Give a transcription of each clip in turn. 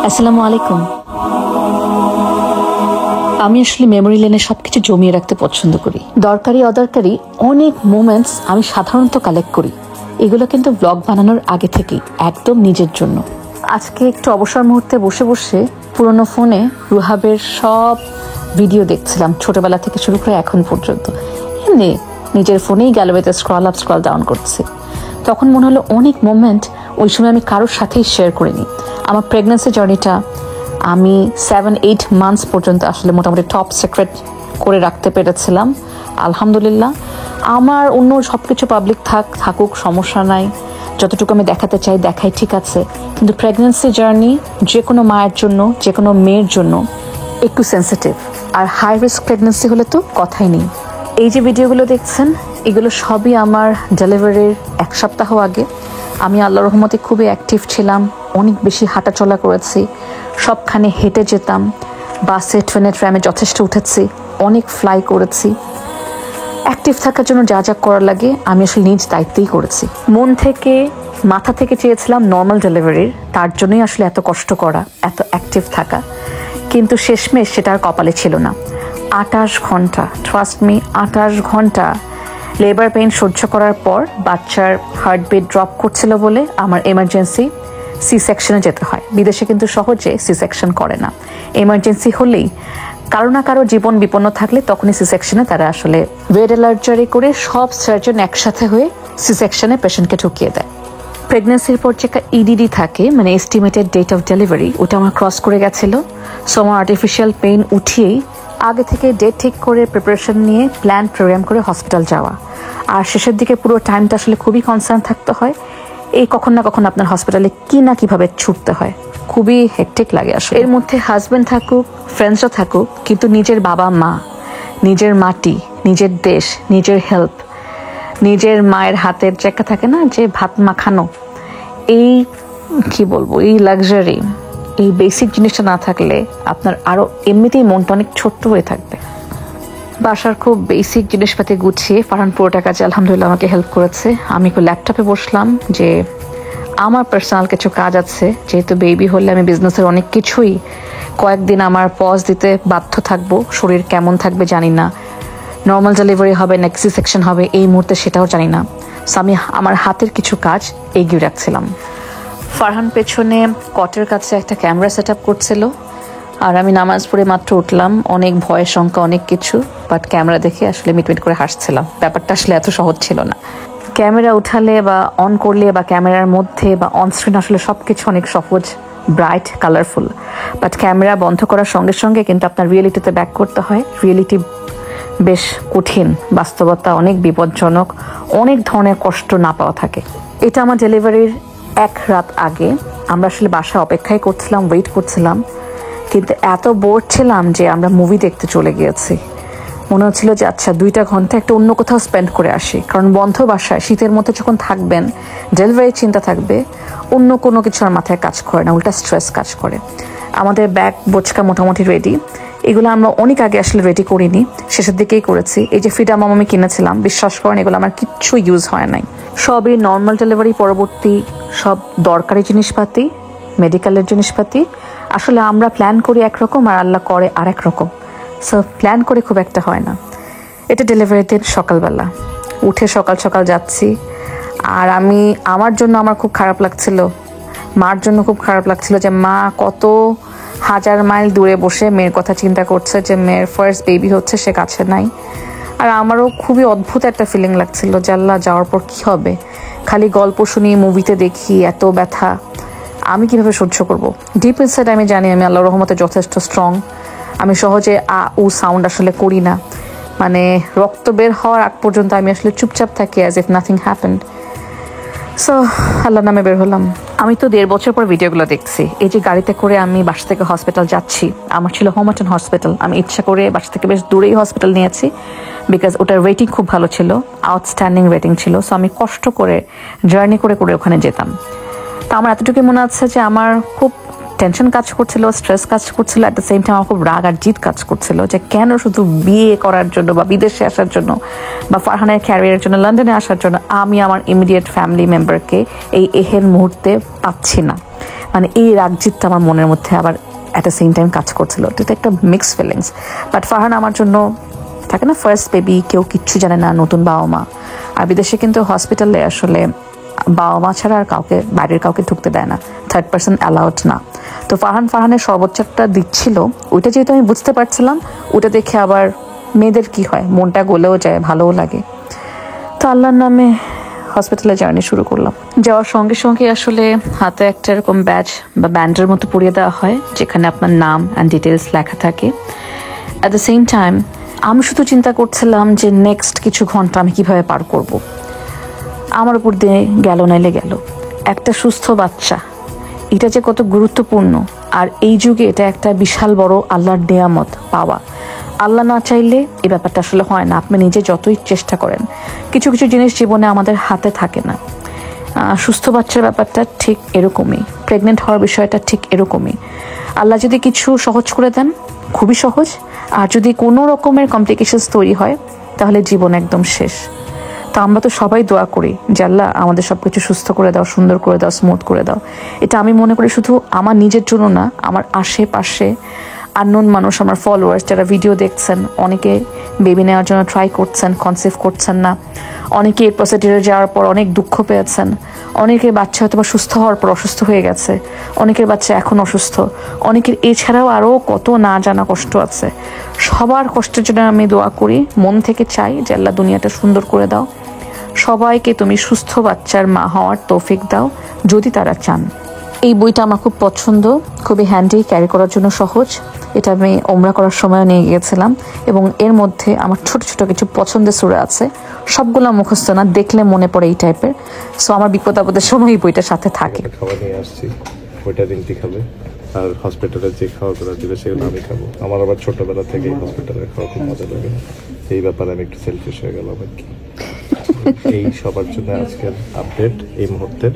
আসসালামু আলাইকুম। আমি আসলে মেমোরি লেনে সবকিছু জমিয়ে রাখতে পছন্দ করি। দরকারি অদরকারি অনেক মোমেন্টস আমি সাধারণত কালেক্ট করি। এগুলো কিন্তু ব্লগ বানানোর আগে থেকেই একদম নিজের জন্য। আজকে একটু অবসর মুহূর্তে বসে বসে পুরোনো ফোনে রুহাবের সব ভিডিও দেখছিলাম, ছোটবেলা থেকে শুরু করে এখন পর্যন্ত। এমনি নিজের ফোনেই গ্যালারিতে স্ক্রল আপ স্ক্রল ডাউন করছি। তখন মনে হলো অনেক মোমেন্ট ওই সময় আমি কারোর সাথেই শেয়ার করিনি। আমার প্রেগন্যান্সি জার্নিটা আমি 7-8 মান্থস পর্যন্ত আসলে মোটামুটি টপ সিক্রেট করে রাখতে পেরেছিলাম, আলহামদুলিল্লাহ। আমার অন্য সব কিছু পাবলিক থাকুক, সমস্যা নাই, যতটুকু আমি দেখাতে চাই দেখাই, ঠিক আছে। কিন্তু প্রেগন্যান্সি জার্নি যে কোনো মায়ের জন্য, যে কোনো মেয়ের জন্য একটু সেন্সিটিভ। আর হাই রিস্ক প্রেগন্যান্সি হলে তো কথাই নেই। এই যে ভিডিওগুলো দেখছেন, এগুলো সবই আমার ডেলিভারির 1 সপ্তাহ আগে। আমি আল্লাহর রহমতে খুবই অ্যাক্টিভ ছিলাম, অনেক বেশি হাঁটাচলা করেছি, সবখানে হেঁটে যেতাম, বাসে ট্রেনে ট্রামে যথেষ্ট উঠেছি, অনেক ফ্লাই করেছি। অ্যাক্টিভ থাকার জন্য যা যা করার লাগে আমি আসলে নিজ দায়িত্বেই করেছি। মন থেকে মাথা থেকে চেয়েছিলাম নর্মাল ডেলিভারির, তার জন্যই আসলে এত কষ্ট করা, এত অ্যাক্টিভ থাকা। কিন্তু শেষমেশ সেটা আর কপালে ছিল না। 28 ঘন্টা, ট্রাস্ট মি, 28 ঘন্টা লেবার পেইন সহ্য করার পর বাচ্চার হার্টবিট ড্রপ করছিল বলে আমার এমার্জেন্সি সি সেকশনে যেতে হয়। বিদেশে কিন্তু সহজে সি সেকশন করে না। এমার্জেন্সি হলেই কারো না কারো জীবন বিপন্ন থাকলে তখনই সি সেকশনে তারা আসলে রেড অ্যালার্ট জারি করে সব সার্জন একসাথে হয়ে সি সেকশনে পেশেন্টকে ঢুকিয়ে দেয়। প্রেগনেন্সির পর যে ইডিডি থাকে, মানে এস্টিমেটেড ডেট অফ ডেলিভারি, ওটা আমার ক্রস করে গেছিল। সো আমার আর্টিফিশিয়াল পেইন উঠিয়েই আগে থেকে ডেট ঠিক করে প্রিপারেশন নিয়ে প্ল্যান প্রোগ্রাম করে হসপিটাল যাওয়া। আর শেষের দিকে পুরো টাইমটা আসলে খুবই কনসার্ন থাকতে হয়। এই কখন না কখন আপনার হসপিটালে কি না কিভাবে ছুটতে হয়, খুবই হেক্টিক লাগে আসলে। এর মধ্যে হাজব্যান্ড থাকুক, ফ্রেন্ডসও থাকুক, কিন্তু নিজের বাবা মা, নিজের মাটি, নিজের দেশ, নিজের হেল্প, নিজের মায়ের হাতের চেকা থাকে না যে ভাত মাখানো, এই কি বলবো, এই লাক্সারি, এই বেসিক জিনিসটা না থাকলে আপনার আরো এমনিতেই মনটা অনেক ছোট্ট হয়ে থাকবে। বাসার খুব বেসিক জিনিসপাতি গুছিয়ে ফারহান পুরোটা কাজে আলহামদুলিল্লাহ আমাকে হেল্প করেছে। আমি ল্যাপটপে বসলাম যে আমার পার্সোনাল কিছু কাজ আছে, যেহেতু বেবি হলে আমি বিজনেসের অনেক কিছুই কয়েকদিন আমার পজ দিতে বাধ্য থাকবো। শরীর কেমন থাকবে জানি না, নর্মাল ডেলিভারি হবে না সি সেকশন হবে এই মুহূর্তে সেটাও জানি না। সো আমি আমার হাতের কিছু কাজ এগিয়ে রাখছিলাম। ফারহান পেছনে কটের কাছে একটা ক্যামেরা সেট আপ করছিল, আর আমি নামাজ পড়ে মাত্র উঠলাম, অনেক ভয়ের শঙ্কা, অনেক কিছু, বাট ক্যামেরা দেখে আসলে মিটমিট করে হাসছিলাম। ব্যাপারটা আসলে এত সহজ ছিল না। ক্যামেরা উঠালে বা অন করলে বা ক্যামেরার মধ্যে বা অন স্ক্রিন আসলে সব কিছু অনেক সহজ, ব্রাইট, কালারফুল। বাট ক্যামেরা বন্ধ করার সঙ্গে সঙ্গে কিন্তু আপনার রিয়েলিটিতে ব্যাক করতে হয়। রিয়েলিটি বেশ কঠিন, বাস্তবতা অনেক বিপজ্জনক, অনেক ধরনের কষ্ট না পাওয়া থাকে। এটা আমার ডেলিভারির 1 রাত আগে। আমরা আসলে বাসায় অপেক্ষাই করছিলাম, ওয়েট করছিলাম, কিন্তু এত বোর ছিলাম যে আমরা মুভি দেখতে চলে গিয়েছি। মনে হচ্ছিল যে আচ্ছা 2টা ঘন্টা একটা অন্য কোথাও স্পেন্ড করে আসি, কারণ বন্ধ বাসায় শীতের মধ্যে যখন থাকবেন ডেলিভারির চিন্তা থাকবে, অন্য কোনো কিছু আর মাথায় কাজ করে না, উল্টা স্ট্রেস কাজ করে। আমাদের ব্যাগ বোচকা মোটামুটি রেডি, এগুলো আমরা অনেক আগে আসলে রেডি করিনি, শেষের দিকেই করেছি। এই যে ফ্রিডাম আমি কিনেছিলাম, বিশ্বাস করেন এগুলো আমার কিচ্ছু ইউজ হয় নাই। সবই নর্মাল ডেলিভারি পরবর্তী সব দরকারি জিনিসপাতি, মেডিকেলের জিনিসপাতি। আসলে আমরা প্ল্যান করি একরকম আর আল্লাহ করে আর এক রকম। সো প্ল্যান করে খুব একটা হয় না। এটা ডেলিভারির দিন সকালবেলা উঠে সকাল সকাল যাচ্ছি। আর আমার জন্য আমার খুব খারাপ লাগছিল, মার জন্য খুব খারাপ লাগছিল যে মা কত হাজার মাইল দূরে বসে মেয়ের কথা চিন্তা করছে, যে মেয়ের ফার্স্ট বেবি হচ্ছে, সে কাছে নাই। আর আমারও খুবই অদ্ভুত একটা ফিলিং লাগছিল যে আল্লাহ যাওয়ার পর কি হবে। খালি গল্প শুনি, মুভিতে দেখি, এত ব্যথা আমি কিভাবে সহ্য করব। ডিপ ইনসাইড আমি জানি আমি আল্লাহর রহমতে যথেষ্ট স্ট্রং। আমি সহজে উ সাউন্ড আসলে করি না, মানে রক্ত বের হওয়ার আগ পর্যন্ত আমি আসলে চুপচাপ থাকি, as if nothing happened. So আল্লাহর নামে বের হলাম। আমি তো 1.5 বছর পর ভিডিওগুলো দেখছি। এই যে গাড়িতে করে আমি বাসা থেকে হসপিটাল যাচ্ছি, আমার ছিল হোমাটন হসপিটাল। আমি ইচ্ছা করে বাসা থেকে বেশ দূরেই হসপিটাল নিয়েছি, বিকজ ওটার রেটিং খুব ভালো ছিল, আউটস্ট্যান্ডিং রেটিং ছিল। সো আমি কষ্ট করে জার্নি করে করে ওখানে যেতাম। তো আমার এতটুকু মনে আছে যে আমার খুব টেনশন কাজ করছিল, স্ট্রেস কাজ করছিল, অ্যাট দ্য সেম টাইম আমার খুব রাগ আর জিদ কাজ করছিল যে কেন শুধু বিয়ে করার জন্য বা বিদেশে আসার জন্য বা ফারহানের ক্যারিয়ারের জন্য লন্ডনে আসার জন্য আমি আমার ইমিডিয়েট ফ্যামিলি মেম্বারকে এই এহেন মুহূর্তে পাচ্ছি না। মানে এই রাগ জিতটা আমার মনের মধ্যে আবার অ্যাট দ্য সেম টাইম কাজ করছিল। এটা একটা মিক্সড ফিলিংস। বাট ফারহান আমার জন্য থাকে না ফার্স্ট বেবি, কেউ কিচ্ছু জানে না, নতুন বাবা মা। আর বিদেশে কিন্তু হসপিটালে আসলে বাবা মা ছাড়া আর কাউকে, বাইরের কাউকে ঢুকতে দেয় না, থার্ড পার্সন অ্যালাউড না। তো ফারহানের সর্বোচ্চটা দিচ্ছিল, ওইটা যেহেতু আমি বুঝতে পারছিলাম, ওটা দেখে আবার মেয়েদের কি হয়, মনটা গলেও যায়, ভালোও লাগে। তো আল্লাহর নামে হসপিটালে জার্নি শুরু করলাম। যাওয়ার সঙ্গে সঙ্গে আসলে হাতে একটা এরকম ব্যাজ বা ব্যান্ডের মতো পরিয়ে দেওয়া হয়, যেখানে আপনার নাম অ্যান্ড ডিটেলস লেখা থাকে। অ্যাট দ্য সেম টাইম আমি শুধু চিন্তা করছিলাম যে নেক্সট কিছু ঘন্টা আমি কিভাবে পার করব। আমার উপর দিয়ে গেল নাইলে গেল। একটা সুস্থ বাচ্চা, এটা যে কত গুরুত্বপূর্ণ, আর এই যুগে এটা একটা বিশাল বড় আল্লাহর নেয়ামত পাওয়া। আল্লাহ না চাইলে এই ব্যাপারটা আসলে হয় না। আপনি নিজে যতই চেষ্টা করেন, কিছু কিছু জিনিস জীবনে আমাদের হাতে থাকে না। সুস্থ বাচ্চার ব্যাপারটা ঠিক এরকমই, প্রেগনেন্ট হওয়ার বিষয়টা ঠিক এরকমই। আল্লাহ যদি কিছু সহজ করে দেন, খুবই সহজ, আর যদি কোনো রকমের কমপ্লিকেশনস তৈরি হয়, তাহলে জীবন একদম শেষ। তো আমরা তো সবাই দোয়া করি যে আল্লাহ আমাদের সব কিছু সুস্থ করে দাও, সুন্দর করে দাও, স্মুথ করে দাও। এটা আমি মনে করি শুধু আমার নিজের জন্য না, আমার আশেপাশে আননোন মানুষ, আমার ফলোয়ার্স যারা ভিডিও দেখছেন, অনেকে বেবি নেওয়ার জন্য ট্রাই করছেন, কনসিভ করছেন না, অনেকে এই প্রসিডিউরে যাওয়ার পর অনেক দুঃখ পেয়েছেন, অনেকের বাচ্চা হয়তো বা সুস্থ হওয়ার পর অসুস্থ হয়ে গেছে, অনেকের বাচ্চা এখন অসুস্থ, অনেকের এছাড়াও আরও কত না জানা কষ্ট আছে। সবার কষ্টের জন্য আমি দোয়া করি, মন থেকে চাই যে আল্লাহ দুনিয়াটা সুন্দর করে দাও, সবাইকে তুমি সুস্থ বাচ্চার মা হওয়ার তৌফিক দাও যদি তারা চান। এই বইটা আমার খুব পছন্দ, খুবই হ্যান্ডি, ক্যারি করার জন্য সহজ। এটা আমি ওমরা করার সময় নিয়ে গিয়েছিলাম, এবং এর মধ্যে আমার ছোট ছোট কিছু পছন্দের সূরা আছে, সবগুলো মুখস্থ না, দেখলে মনে পড়ে এই টাইপের। সো আমার বিপদ আপদের সময় এই বইটার সাথে থাকে। খাবার নিয়ে আসছি, ওইটা রিঙ্কি খাবে, আর হসপিটালে যে খাওয়াগুলো দিবে সেগুলো আমি খাবো। আমার আবার ছোটবেলা থেকেই হসপিটালের খাওয়া খুব মজা লাগে, এই ব্যাপারে আমি একটু সেলফিশ হয়ে গেলাম আর কি। এই সবার জন্য আজকের আপডেট, এই মুহূর্তের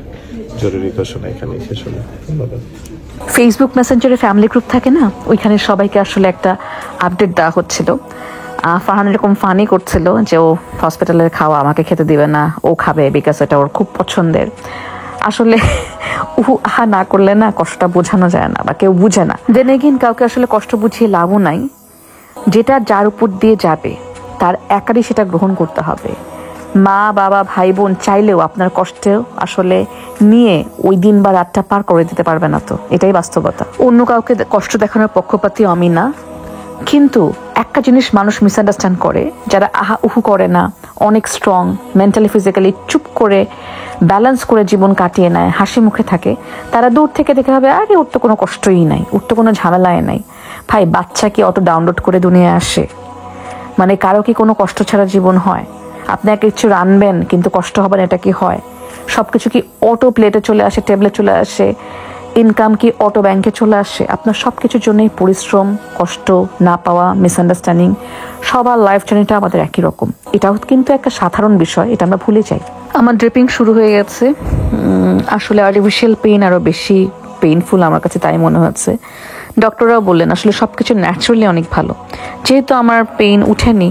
জরুরি ঘোষণা এখানেই শেষ হলো। ধন্যবাদ। ফেসবুক মেসেঞ্জারে ফ্যামিলি গ্রুপ থাকে না, ওইখানে সবাইকে আসলে একটা আপডেট দেওয়া হচ্ছিল। ফারহান এরকম ফানি করছিল যে ও হসপিটালের খাওয়া আমাকে খেতে দিবে না, ও খাবে বিকজ এটা ওর খুব পছন্দের। আসলে আহা না করলে না কষ্টটা বোঝানো যায় না, বা কেউ বুঝে না। দেন এগেইন কাউকে আসলে কষ্ট বুঝিয়ে লাভও নাই। যেটা যার উপর দিয়ে যাবে তার একারই সেটা গ্রহণ করতে হবে। মা বাবা ভাই বোন চাইলেও আপনার কষ্টেও আসলে নিয়ে ওই দিন বা রাতটা পার করে দিতে পারবে না। তো এটাই বাস্তবতা। অন্য কাউকে কষ্ট দেখানোর পক্ষপাতী আমি না, কিন্তু একটা জিনিস মানুষ মিসআন্ডারস্ট্যান্ড করে, যারা আহা উহু করে না, অনেক স্ট্রং মেন্টালি ফিজিক্যালি, চুপ করে ব্যালেন্স করে জীবন কাটিয়ে নেয়, হাসি মুখে থাকে, তারা দূর থেকে দেখে হবে আরে ওর তো কোনো কষ্টই নাই, ওর তো কোনো ঝামেলায় নাই। ভাই, বাচ্চা কি অত ডাউনলোড করে দুনিয়ায় আসে? মানে কারো কি কোনো কষ্ট ছাড়া জীবন হয়? আপনি কিছু রানবেন কিন্তু কষ্ট হবে না, এটা কি হয়? সবকিছু কি অটো প্লেটে চলে আসে, টেবলে চলে আসে? ইনকাম কি অটো ব্যাংকে চলে আসে? আপনার সব কিছুর জন্যই পরিশ্রম, কষ্ট, না পাওয়া, মিসআন্ডারস্ট্যান্ডিং, সবার লাইফ জার্নিটা আমাদের একই রকম। এটাও কিন্তু একটা সাধারণ বিষয়, এটা আমরা ভুলে যাই। আমার ড্রিপিং শুরু হয়ে গেছে। আসলে আর্টিফিশিয়াল পেইন আরও বেশি পেইনফুল আমার কাছে তাই মনে হচ্ছে। ডক্টররাও বললেন আসলে সব কিছু ন্যাচারালি অনেক ভালো। যেহেতু আমার পেইন উঠেনি,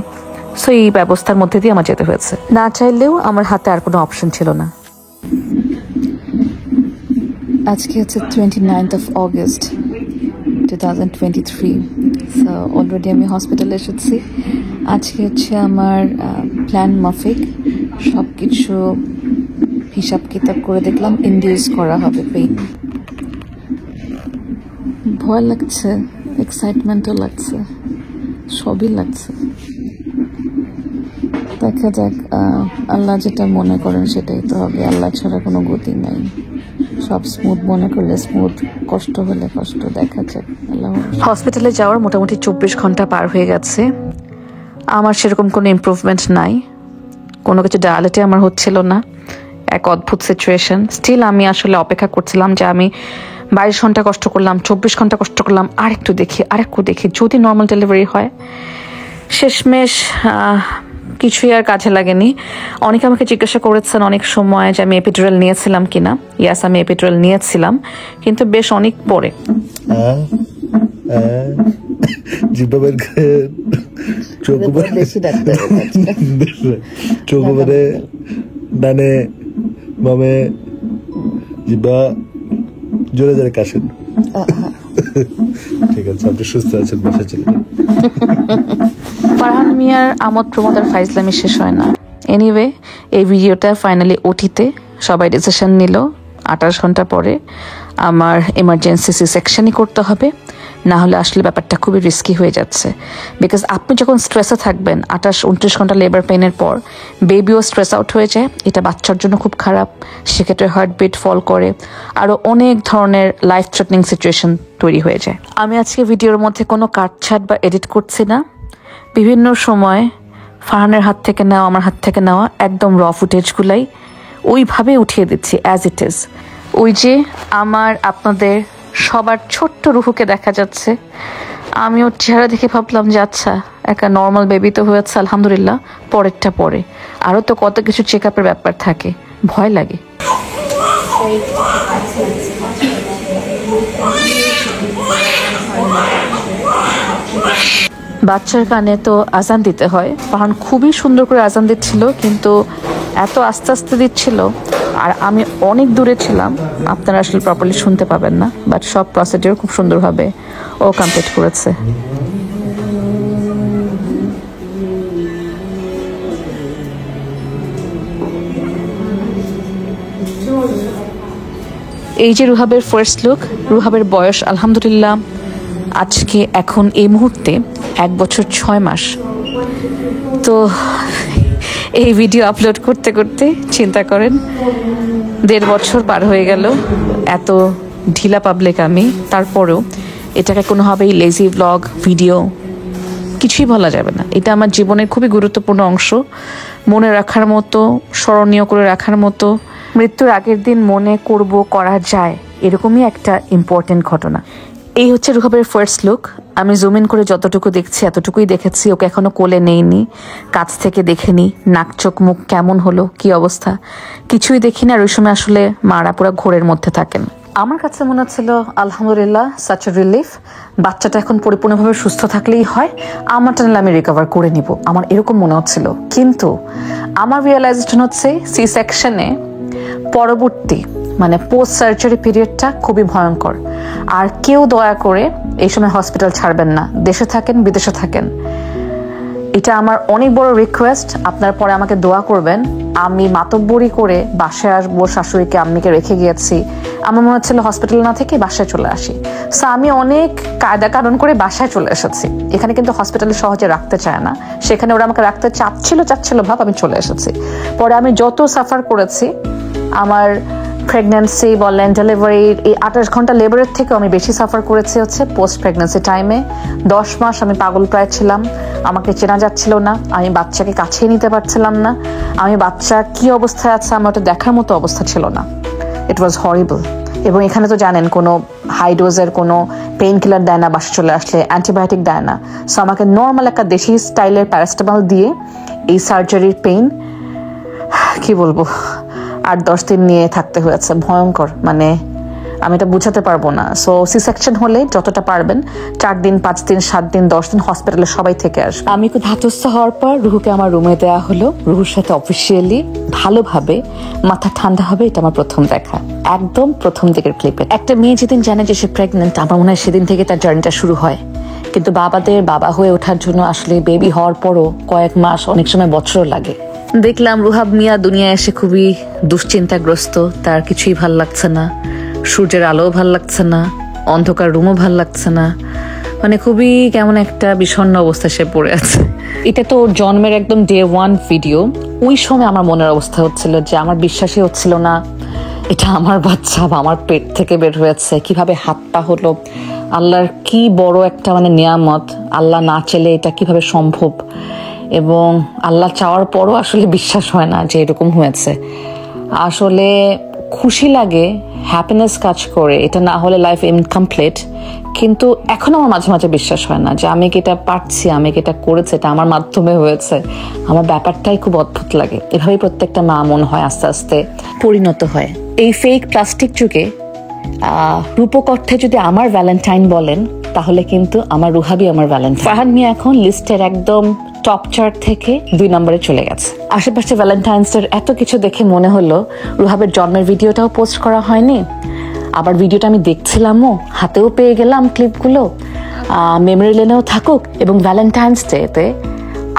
সো এই ব্যবস্থার মধ্যে দিয়ে আমার যেতে হয়েছে। না চাইলেও আমার হাতে আর কোনো অপশন ছিল না। আজকে হচ্ছে 29th of August 2023। So already আমি হসপিটালে এসেছি। আজকে হচ্ছে আমার প্ল্যান মাফিক সব কিছু হিসাব কিতাব করে দেখলাম, ইন্ডিউস করা হবে পেইন। ভয় লাগছে, এক্সাইটমেন্টও লাগছে, সবই লাগছে। দেখা যাক, আল্লাহ যেটা মনে করেন সেটাই তো হবে। আল্লাহ ছাড়া কোনো গতি নাই। সব স্মুথ মনে করলে স্মুথ, কষ্ট হলে কষ্ট। দেখা যাক। আল্লাহ। হসপিটালে যাওয়ার মোটামুটি 24 ঘন্টা পার হয়ে গেছে। আমার সেরকম কোনো ইমপ্রুভমেন্ট নাই, কোনো কিছু ডায়ালেটে আমার হচ্ছিল না। এক অদ্ভুত সিচুয়েশন। স্টিল আমি আসলে অপেক্ষা করছিলাম যে আমি 22 ঘন্টা কষ্ট করলাম, 24 ঘন্টা কষ্ট করলাম, আরেকটু দেখি যদি নর্মাল ডেলিভারি হয়। শেষমেশ কিছুই আর কাজে লাগেনি। অনেকে আমাকে জিজ্ঞাসা করেছেন অনেক সময় যে আমি এপিডুরাল নিয়েছিলাম কিনা। ইয়াস, আমি এপিডুরাল নিয়েছিলাম, কিন্তু বেশ অনেক পরে। ডানে বামে জিব্বা জোরে জোরে কাশেন। ঠিক আছে, আপনি সুস্থ আছেন, বাসায় চলে যান। ফারহান মিয়ার আমোদ প্রমোদের ফাইজলামি শেষ হয় না। এনিওয়ে, এই ভিডিওটা ফাইনালি ওটিতে সবাই ডিসিশন নিল 28 ঘন্টা পরে আমার এমার্জেন্সি সি সেকশনই করতে হবে, না হলে আসলে ব্যাপারটা খুবই রিস্কি হয়ে যাচ্ছে। বিকজ আপনি যখন স্ট্রেসে থাকবেন 28-29 ঘন্টা লেবার পেইনের পর, বেবিও স্ট্রেস আউট হয়ে যায়, এটা বাচ্চার জন্য খুব খারাপ, সেক্ষেত্রে হার্টবিট ফল করে, আরও অনেক ধরনের লাইফ থ্রেটনিং সিচুয়েশন তৈরি হয়ে যায়। আমি আজকে ভিডিওর মধ্যে কোনো কাটছাট বা এডিট করছি না, বিভিন্ন সময় ফারহানের হাত থেকে নেওয়া, আমার হাত থেকে নেওয়া একদম র ফুটেজগুলাই ওইভাবে উঠিয়ে দিচ্ছি অ্যাজ ইট ইজ। ওই যে আমার আপনাদের সবার ছোট্ট রুহুকে দেখা যাচ্ছে, আমি ওর চেহারা দেখে ভাবলাম যে আচ্ছা একটা নর্মাল বেবি তো হয়েছে আলহামদুলিল্লাহ, পরেরটা পরে, আরও তো কত কিছু চেক আপের ব্যাপার থাকে, ভয় লাগে। বাচ্চার কানে তো আজান দিতে হয়, ফারহান খুবই সুন্দর করে আজান দিচ্ছিল, কিন্তু এত আস্তে আস্তে দিচ্ছিল আর আমি অনেক দূরে ছিলাম, আপনারা আসলে প্রপারলি শুনতে পাবেন না, বাট সব প্রসিডিওর খুব সুন্দরভাবে ও কমপ্লিট করেছে। এই যে রুহাবের ফার্স্ট লুক, রুহাবের বয়স আলহামদুলিল্লাহ আজকে এখন এই মুহূর্তে 1 বছর 6 মাস। তো এই ভিডিও আপলোড করতে করতে চিন্তা করেন 1.5 বছর পার হয়ে গেল। এত ঢিলা পাবলিক আমি, তারপরেও এটাকে কোনোভাবেই লেজি ব্লগ ভিডিও কিছুই বলা যাবে না। এটা আমার জীবনের খুবই গুরুত্বপূর্ণ অংশ, মনে রাখার মতো, স্মরণীয় করে রাখার মতো, মৃত্যুর আগের দিন মনে করব, করা যায়, এরকমই একটা ইম্পর্টেন্ট ঘটনা। এই হচ্ছে রুহাবের ফার্স্ট লুক। আমি জুম ইন করে যতটুকু দেখছি এতটুকুই দেখেছি, ওকে এখনো কোলে নেইনি, কাছ থেকে দেখেনি, নাক চোখ মুখ কেমন হলো, কি অবস্থা, কিছুই দেখিনি। আর ওই সময় আসলে মারা পুরা ঘোরের মধ্যে থাকেন। আমার কাছে মনে হচ্ছিল আলহামদুলিল্লাহ, সাচ এ রিলিফ, বাচ্চাটা এখন পরিপূর্ণভাবে সুস্থ থাকলেই হয়, আমারটা নিলে আমি রিকভার করে নিব, আমার এরকম মনে হচ্ছিল। কিন্তু আমার রিয়েলাইজেশন হচ্ছে সি সেকশনে পরবর্তী মানে পোস্ট সার্জারি পিরিয়ডটা খুবই ভয়ঙ্কর। আর কেউ দয়া করে এই সময় হসপিটাল ছাড়বেন না, দেশে থাকেন বিদেশে থাকেন, এটা আমার অনেক বড় রিকোয়েস্ট। আপনার পরে আমাকে দোয়া করবেন। আমি মাতব্বরি করে বাসায় আসবো, শাশুড়িকে আম্মিকে রেখে গিয়েছি, আমার মনে হচ্ছিল হসপিটাল না থেকে বাসায় চলে আসি। সো আমি অনেক কায়দা কানুন করে বাসায় চলে এসেছি। এখানে কিন্তু হসপিটালে সহজে রাখতে চায় না, সেখানে ওরা আমাকে রাখতে চাচ্ছিল ভাব, আমি চলে এসেছি। পরে আমি যত সাফার করেছি, আমার প্রেগন্যান্সি বলেন, ডেলিভারির এই 28 ঘন্টা লেবারের থেকেও আমি বেশি সাফার করেছি হচ্ছে পোস্ট প্রেগন্যান্সি টাইমে। 10 মাস আমি পাগল প্রায় ছিলাম, আমাকে চেনা যাচ্ছিল না, আমি বাচ্চাকে কাছেই নিতে পারছিলাম না, আমি বাচ্চা কি অবস্থায় আছে আমার ওটা দেখার মতো অবস্থা ছিল না। ইট ওয়াজ হরিবল। এবং এখানে তো জানেন কোনো হাই ডোজের কোনো পেইন কিলার দেয় না, বাসা চলে আসলে অ্যান্টিবায়োটিক দেয় না। সো আমাকে নর্মাল একটা দেশি স্টাইলের প্যারাসিটামল দিয়ে এই সার্জারির পেইন কি বলবো 8-10 দিন নিয়ে থাকতে হয়েছে, ভয়ঙ্কর, মানে আমি এটা বুঝাতে পারবো না। সো সি সেকশন হলে যতটা পারবেন 4 দিন 5 দিন 7 দিন 10 দিন হসপিটালে সবাই থেকে আসবে। আমি খুব ধাতস্থ হওয়ার পর রুহুকে আমার রুমে দেওয়া হলো, রুহুর সাথে অফিসিয়ালি ভালোভাবে মাথা ঠান্ডা হবে, এটা আমার প্রথম দেখা, একদম প্রথম দিকের ক্লিপে। একটা মেয়ে যেদিন জানে যে সে প্রেগনেন্ট, আমার মনে হয় সেদিন থেকে তার জার্নিটা শুরু হয়। কিন্তু বাবাদের বাবা হয়ে ওঠার জন্য আসলে বেবি হওয়ার পরও কয়েক মাস, অনেক সময় বছরও লাগে। দেখলাম রুহাব মিয়া দুনিয়ায় এসে খুবই দুশ্চিন্তাগ্রস্ত, তার কিছুই ভাল লাগছে না, সূর্যের আলোও ভাল লাগছে না, অন্ধকার রুমও ভাল লাগছে না, মানে খুবই কেমন একটা বিষণ্ণ অবস্থা সে পড়ে আছে। এটা তো ওর জন্মের একদম ডে 1 ভিডিও। ওই সময় আমার মনের অবস্থা হচ্ছিল যে আমার বিশ্বাসই হচ্ছিল না এটা আমার বাচ্চা বা আমার পেট থেকে বের হয়েছে, কিভাবে হাত পা হলো, আল্লাহর কি বড় একটা মানে নিয়ামত, আল্লাহ না চাইলে এটা কিভাবে সম্ভব। এবং আল্লাহ চাওয়ার পরও আসলে বিশ্বাস হয় না যে এরকম হয়েছে। আসলে খুশি লাগে, হ্যাপিনেস কাজ করে, এটা না হলে লাইফ ইনকমপ্লিট। কিন্তু এখন আমার মাঝে মাঝে বিশ্বাস হয় না যে আমি কি এটা পারছি, আমি কি এটা করেছি, এটা আমার মাধ্যমে হয়েছে। আমার ব্যাপারটাই খুব অদ্ভুত লাগে। এভাবেই প্রত্যেকটা মা মন হয় আস্তে আস্তে পরিণত হয়। এই ফেক প্লাস্টিক যুগে রূপক অর্থে যদি আমার ভ্যালেন্টাইন বলেন, তাহলে কিন্তু আমার রুহাবই আমার ভ্যালেন্টাইন। ফারহান মিয়া এখন লিস্টের একদম টপ চার্ট থেকে 2 নম্বরে চলে গেছে। আশেপাশে ভ্যালেন্টাইন্স ডের এত কিছু দেখে মনে হলো রুহাবের জন্মের ভিডিওটাও পোস্ট করা হয়নি, আবার ভিডিওটা আমি দেখছিলামও, হাতেও পেয়ে গেলাম ক্লিপগুলো, মেমোরি লেনেও থাকুক। এবং ভ্যালেন্টাইন্স ডেতে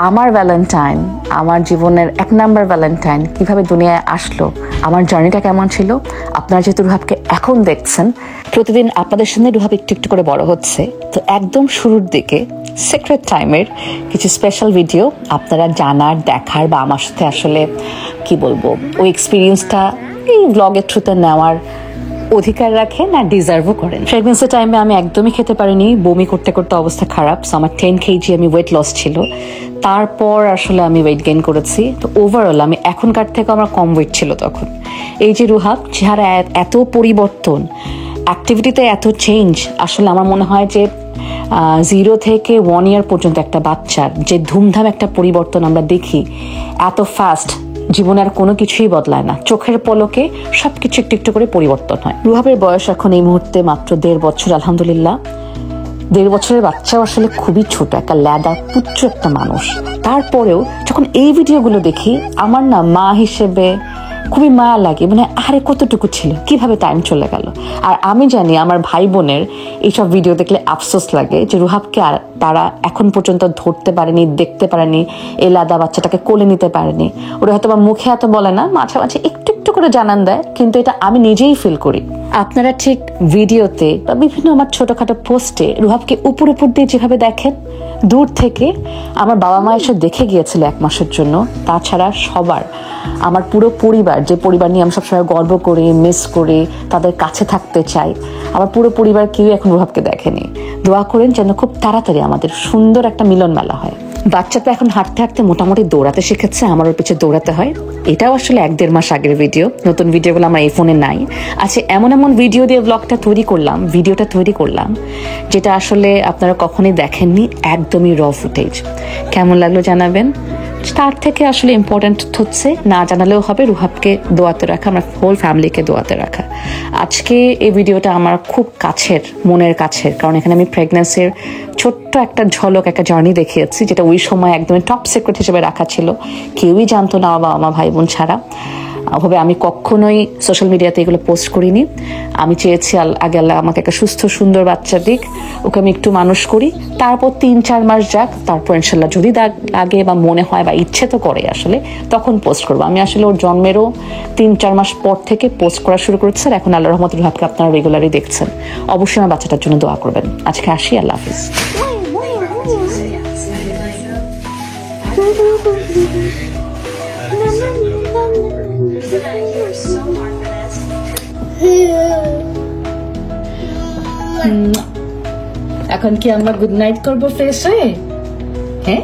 আমার ভ্যালেন্টাইন, আমার জীবনের 1 নাম্বার ভ্যালেন্টাইন কিভাবে দুনিয়ায় আসলো, আমার জার্নিটা কেমন ছিল, আপনারা যেহেতু রুহাবকে এখন দেখছেন, প্রতিদিন আপনাদের সামনে রুহাব একটু একটু করে বড় হচ্ছে, তো একদম শুরুর দিকে সিক্রেট টাইমের কিছু স্পেশাল ভিডিও আপনারা জানার, দেখার বা আমার সাথে আসলে কি বলবো ওই এক্সপিরিয়েন্সটা এই ব্লগের থ্রুতে নেওয়ার অধিকার রাখেন আর ডিজার্ভও করেন। প্রেগনেন্সি টাইমে আমি একদমই খেতে পারিনি, বমি করতে করতে অবস্থা খারাপ। সো আমার 10 kg আমি ওয়েট লস ছিল, তারপর আসলে আমি ওয়েট গেইন করেছি। তো ওভারঅল আমি এখনকার থেকে আমার কম ওয়েট ছিল তখন। এই যে রুহাব চেহারা এত পরিবর্তন, অ্যাক্টিভিটিতে এত চেঞ্জ, আসলে আমার মনে হয় যে 0 থেকে 1 ইয়ার পর্যন্ত একটা বাচ্চার যে ধুমধাম একটা পরিবর্তন আমরা দেখি, এত ফাস্ট জীবনে আর কোনো কিছুই বদলায় না, চোখের পলকে সবকিছু একটু একটু করে পরিবর্তন হয়। রুহাবের বয়স এখন এই মুহূর্তে মাত্র 1.5 বছর, আলহামদুলিল্লাহ। 1.5 বছরের বাচ্চাও আসলে খুবই ছোট, একটা ল্যাদা পুচ্ছ একটা মানুষ। তারপরেও যখন এই ভিডিওগুলো দেখি, আমার না মা হিসেবে খুবই মায়া লাগে, মানে আরে কতটুকু ছিল, কিভাবে টাইম চলে গেল। আর আমি জানি আমার ভাই বোনের এইসব ভিডিও দেখলে আফসোস লাগে যে রুহাবকে আর তারা এখন পর্যন্ত ধরতে পারেনি, দেখতে পারেনি, এই লাদা বাচ্চাটাকে কোলে নিতে পারেনি। ওরা হয়তো বা মুখে এত বলে না, মাঝে মাঝে একটু একটু করে জানান দেয়, কিন্তু এটা আমি নিজেই ফিল করি। আপনারা ঠিক ভিডিওতে বা বিভিন্ন আমার ছোটখাটো পোস্টে রুহাবকে উপর উপর দিয়ে যেভাবে দেখেন, দূর থেকে আমার বাবা মা এসে দেখে গিয়েছিল 1 মাসের জন্য। তাছাড়া সবার, আমার পুরো পরিবার, যে পরিবার নিয়ে আমি সবসময় গর্ব করি, মিস করি, তাদের কাছে থাকতে চাই, আমার পুরো পরিবার কেউ এখন রুহাবকে দেখেনি। দোয়া করেন যেন খুব তাড়াতাড়ি আমাদের সুন্দর একটা মিলন মেলা হয়। বাচ্চা তো এখন হাঁটতে হাঁটতে মোটামুটি দৌড়াতে শিখেছে, আমার ওর পিছিয়ে দৌড়াতে হয়। এটাও আসলে 1-1.5 মাস আগের ভিডিও, নতুন ভিডিওগুলো আমার এই ফোনে নাই। আচ্ছা, এমন এমন ভিডিও দিয়ে ভিডিওটা তৈরি করলাম যেটা আসলে আপনারা কখনোই দেখেননি, একদমই র ফুটেজ। কেমন লাগলো জানাবেন। তার থেকে আসলে ইম্পর্টেন্ট হচ্ছে, না জানালেও হবে, রুহাবকে দোয়াতে রাখা, আমার হোল ফ্যামিলিকে দোয়াতে রাখা। আজকে এই ভিডিওটা আমার খুব কাছের, মনের কাছের, কারণ এখানে আমি প্রেগন্যান্সির ছোট্ট একটা ঝলক, একটা জার্নি দেখিয়েছি, যেটা ওই সময় একদমই টপ সিক্রেট হিসেবে রাখা ছিল, কেউই জানতো না, বাবা মা ভাই বোন ছাড়া। ভাবে আমি কখনোই সোশ্যাল মিডিয়াতে এগুলো পোস্ট করিনি। আমি চেয়েছি আগে আল্লাহ আমাকে একটা সুস্থ সুন্দর বাচ্চা দিক, ওকে আমি একটু মানুষ করি, তারপর 3-4 মাস যাক, তারপর ইনশাল্লাহ যদি লাগে বা মনে হয় বা ইচ্ছে তো করে আসলে, তখন পোস্ট করবো। আমি আসলে ওর জন্মেরও 3-4 মাস পর থেকে পোস্ট করা শুরু করেছি, আর এখন আল্লাহ রহমতুল রুহাবকে আপনারা রেগুলারই দেখছেন। অবশ্যই আমার বাচ্চাটার জন্য দোয়া করবেন। আজকে আসি, আল্লাহ হাফিজ। এখন কি আমরা গুড নাইট করবো ফ্রেশ হয়ে? হ্যাঁ।